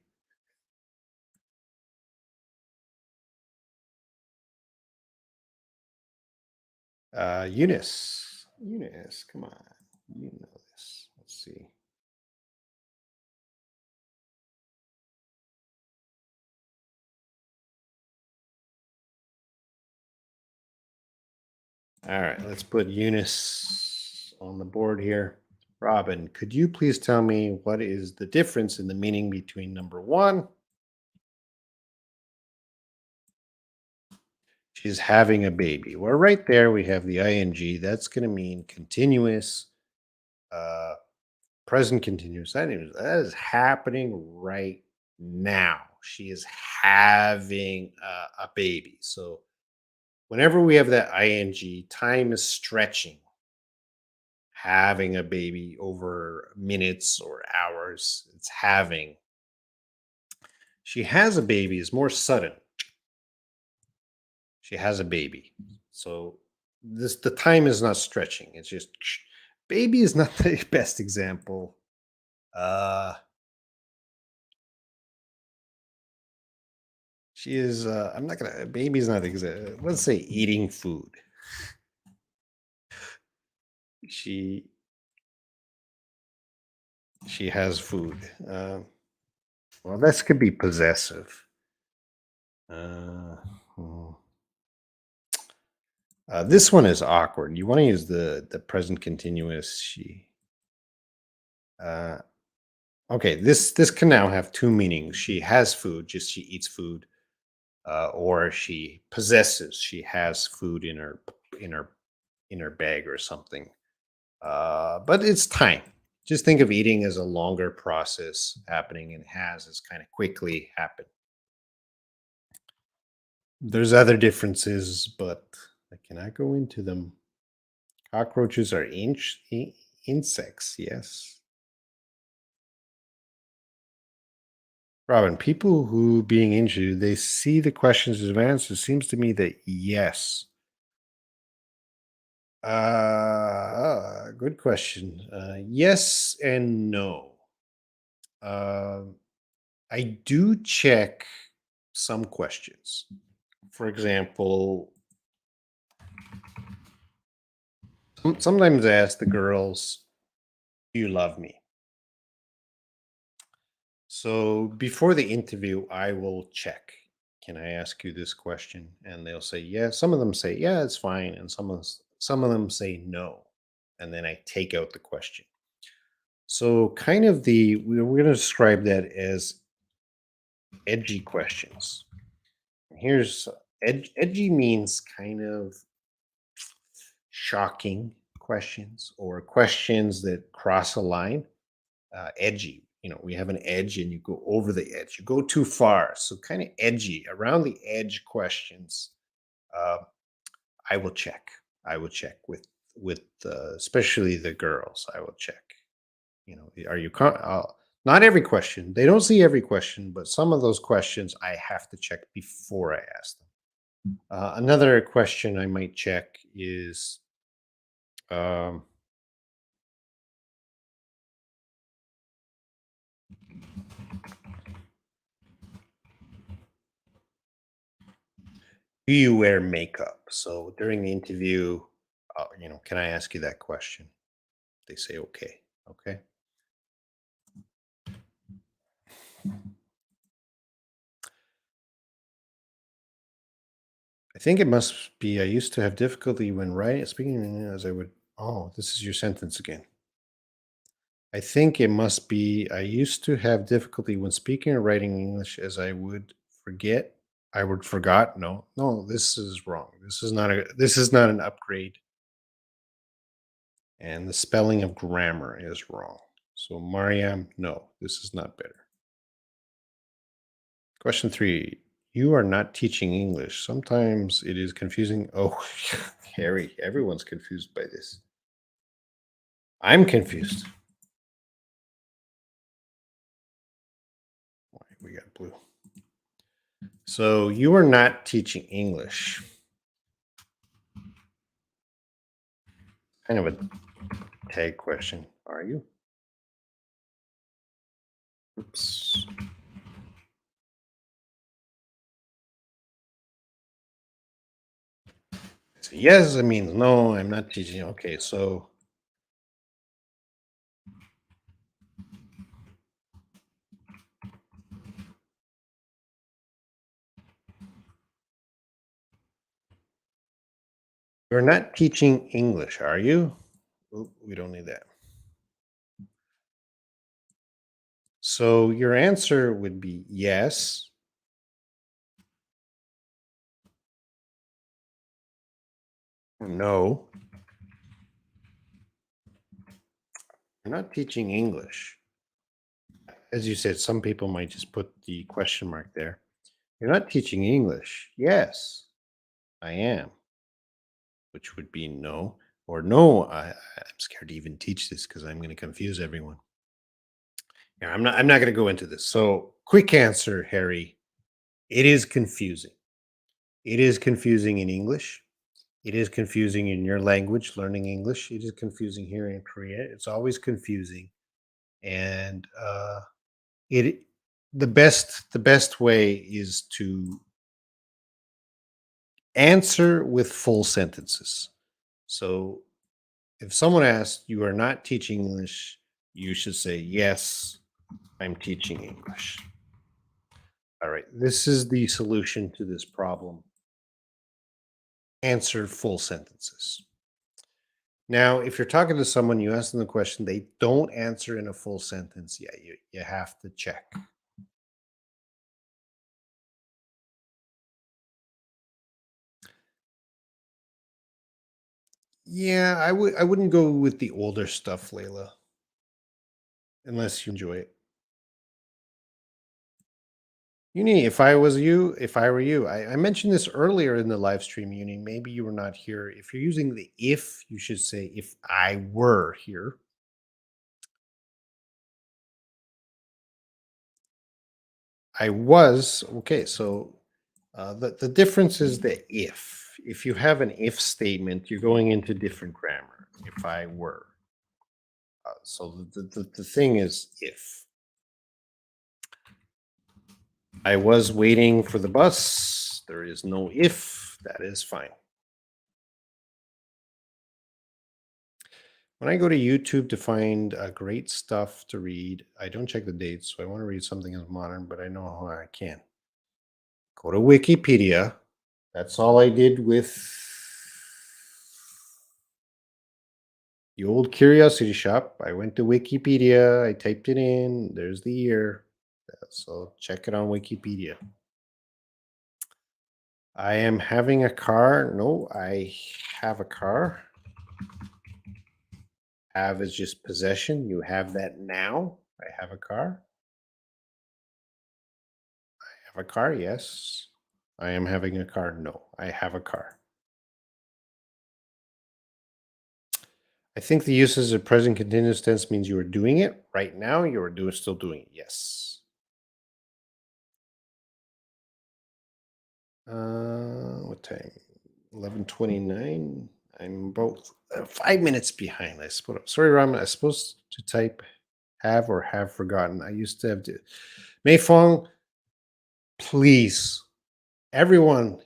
Eunice. Eunice, come on. You know this. Let's see. All right, let's put Eunice on the board here. Robin, could you please tell me what is the difference in the meaning between number one, she's having a baby? Well, right there we have the ing. That's going to mean continuous, uh, present continuous. That is happening right now. She is having a baby. So whenever we have that ing, time is stretching. Having a baby over minutes or hours. It's having. She has a baby is more sudden. She has a baby. So the time is not stretching. It's just baby is not the best example. Uh she is I'm not gonna baby's not let's say eating food. She she has food. Well, this could be possessive. Uh, hmm. This one is awkward. You want to use the present continuous she. Uh, okay, this can now have two meanings. She has food, just she eats food, or she possesses. She has food in her in her bag or something. But it's time. Just think of eating as a longer process happening, and has is kind of quickly happen. There's other differences, but I cannot go into them. Cockroaches are insects, yes. Robin, people who being injured, they see the questions as answers. Seems to me that yes. Good question. Yes and no. Uh, I do check some questions. For example, sometimes I ask the girls, "Do you love me?" So before the interview, I will check. Can I ask you this question? And they'll say yes. Some of them say yeah, it's fine, and some of them say no, and then I take out the question. So kind of we're going to describe that as edgy questions. Here's edgy means kind of shocking questions or questions that cross a line. Edgy. You know, we have an edge and you go over the edge. You go too far. So kind of edgy, around the edge questions. Uh, I will check. I will check with especially the girls. I will check. You know, are you not every question. They don't see every question, but some of those questions I have to check before I ask them. Another question I might check is um, do you wear makeup? So during the interview, you know, can I ask you that question? They say okay. Okay. I think it must be. I used to have difficulty when writing, speaking as I would. Oh, this is your sentence again. I think it must be. I used to have difficulty when speaking or writing English as I would forget. I would forgot. No, no, this is wrong. This is not a. This is not an upgrade. And the spelling of grammar is wrong. So Mariam, no, this is not better. Question three. You are not teaching English. Sometimes it is confusing. Oh, Harry, everyone's confused by this. I'm confused. Why, we got blue. So you are not teaching English. Kind of a tag question. Are you? Oops. So yes, it means no, I'm not teaching. Okay, so you're not teaching English, are you? Oop, we don't need that. So your answer would be yes or no. You're not teaching English. As you said, some people might just put the question mark there. You're not teaching English. Yes, I am, which would be no. Or no, I'm scared to even teach this because I'm going to confuse everyone. Yeah, I'm not going to go into this. So quick answer, Harry. It is confusing. It is confusing in English. It is confusing in your language, learning English. It is confusing here in Korea. It's always confusing. And it the best way is to answer with full sentences. So if someone asks, you are not teaching English, you should say, yes, I'm teaching English. All right. This is the solution to this problem. Answer full sentences. Now, if you're talking to someone, you ask them the question, they don't answer in a full sentence. Yeah, you have to check. Yeah, I wouldn't go with the older stuff, Layla, unless you enjoy it. Uni, if I were you, I mentioned this earlier in the live stream, Uni. Maybe you were not here. If you're using the if, you should say if I were here. I was okay. So the difference is the if. If you have an if statement, you're going into different grammar. If I were, so the thing is if I was waiting for the bus, there is no if. That is fine. When I go to YouTube to find great stuff to read, I don't check the dates. So I want to read something as modern, but I know how I can. Go to Wikipedia. That's all I did with the old curiosity shop. I went to Wikipedia. I typed it in. There's the year. So check it on Wikipedia. I am having a car. No, I have a car. Have is just possession. You have that now. I have a car. Have a car? Yes. I am having a car. No, I have a car. I think the uses of present continuous tense means you are doing it right now. You are doing still doing it. Yes. What time? 11:29. I'm about 5 minutes behind. I suppose. Sorry, Raman. I supposed to type have or have forgotten. I used to have to. Mei Fong, please, everyone,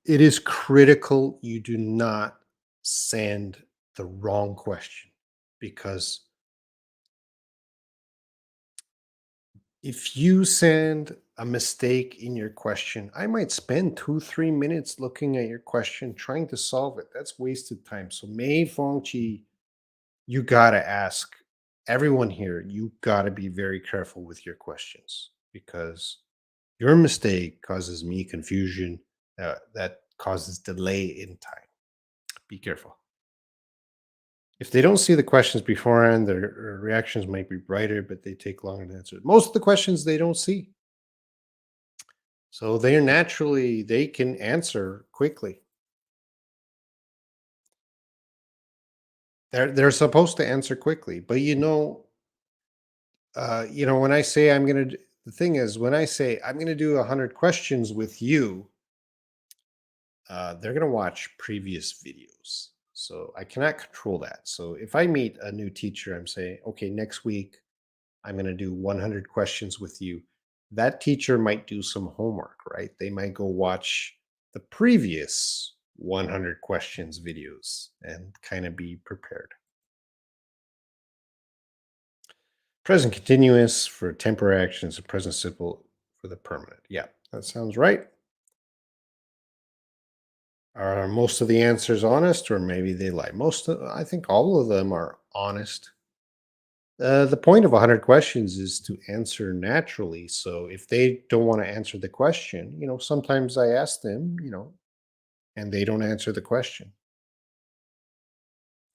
it is critical you do not send the wrong question because if you send a mistake in your question, I might spend 2, 3 minutes looking at your question, trying to solve it. That's wasted time. So, Mei Fongqi, you got to ask everyone here, you got to be very careful with your questions because your mistake causes me confusion that causes delay in time. Be careful. If they don't see the questions beforehand, their reactions might be brighter, but they take longer to answer. Most of the questions they don't see. So they can answer quickly. They're supposed to answer quickly, but when I say the thing is, when I say I'm gonna do 100 questions with you, they're gonna watch previous videos. So I cannot control that. So if I meet a new teacher, I'm saying, okay, next week I'm going to do 100 questions with you. That teacher might do some homework, right? They might go watch the previous 100 questions videos and kind of be prepared. Present continuous for temporary actions and present simple for the permanent. Yeah, that sounds right. Are most of the answers honest or maybe they lie? I think all of them are honest. The point of 100 questions is to answer naturally. So if they don't want to answer the question, sometimes I ask them, and they don't answer the question.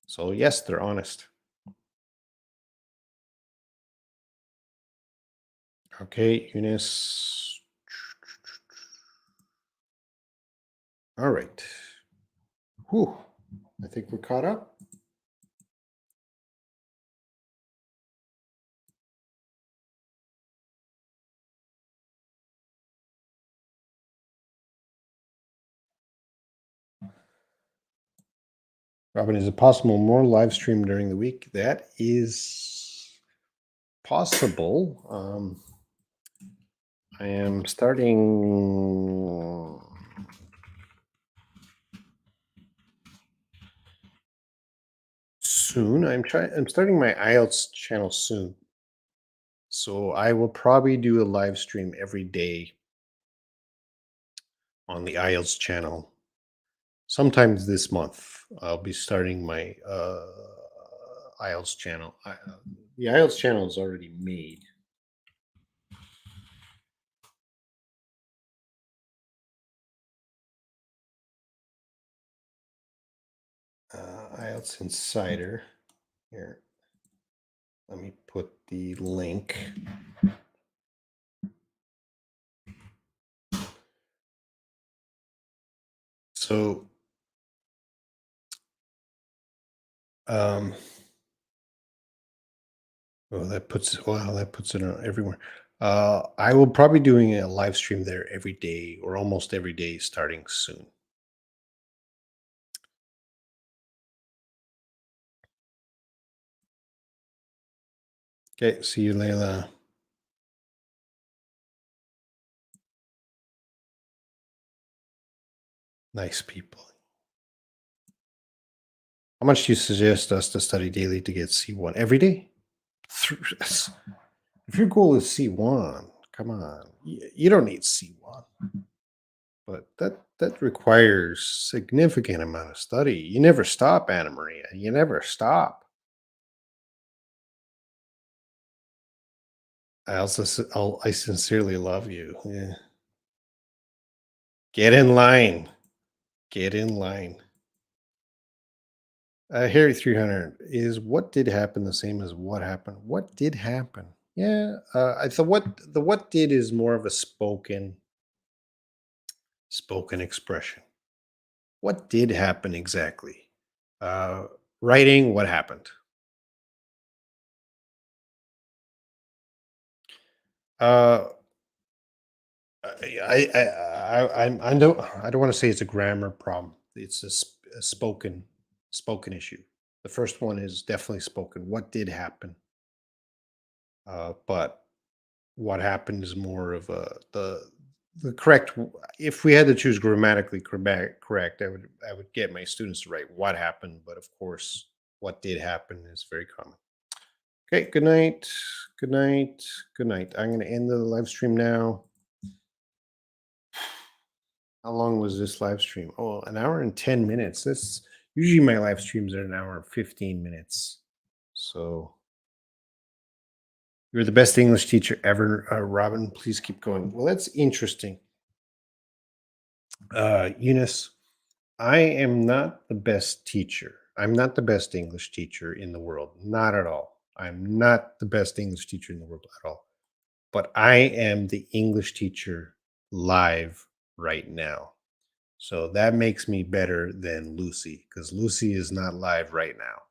So yes, they're honest. Okay, Eunice. All right. Whew. I think we're caught up. Robin, is it possible more live stream during the week? That is possible. I am starting soon. I'm starting my IELTS channel soon. So I will probably do a live stream every day on the IELTS channel. Sometimes this month, I'll be starting my IELTS channel. The IELTS channel is already made. IELTS Insider. Here, let me put the link. So, um, that puts it on everywhere. I will probably doing a live stream there every day or almost every day starting soon. Okay, see you, Layla. Nice people. How much do you suggest us to study daily to get C1 every day? If your goal is C1, come on, you don't need C1, but that requires significant amount of study. You never stop, Anna Maria. You never stop. I sincerely love you. Yeah. Get in line. Get in line. Harry 300 is what did happen the same as what happened? What did happen? Yeah, I thought what did is more of a spoken expression. What did happen exactly? Uh, Writing, what happened? Uh, I don't want to say it's a grammar problem. It's a spoken issue. The first one is definitely spoken. What did happen? But what happened is more of the correct. If we had to choose grammatically correct, I would get my students to write what happened. But of course, what did happen is very common. Okay. Good night. Good night. Good night. I'm going to end the live stream now. How long was this live stream? Oh, an hour and 10 minutes. That's usually my live streams are an hour and 15 minutes. So you're the best English teacher ever, Robin. Please keep going. Well, that's interesting. Eunice, I am not the best teacher. I'm not the best English teacher in the world. Not at all. I'm not the best English teacher in the world at all. But I am the English teacher live right now. So that makes me better than Lucy because Lucy is not live right now.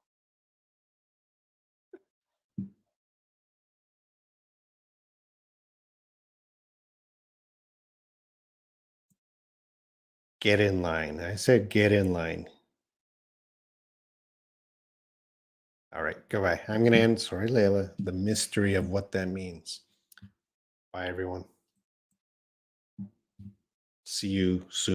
Get in line. I said get in line. All right, goodbye. I'm going to end, sorry, Layla, the mystery of what that means. Bye, everyone. See you soon.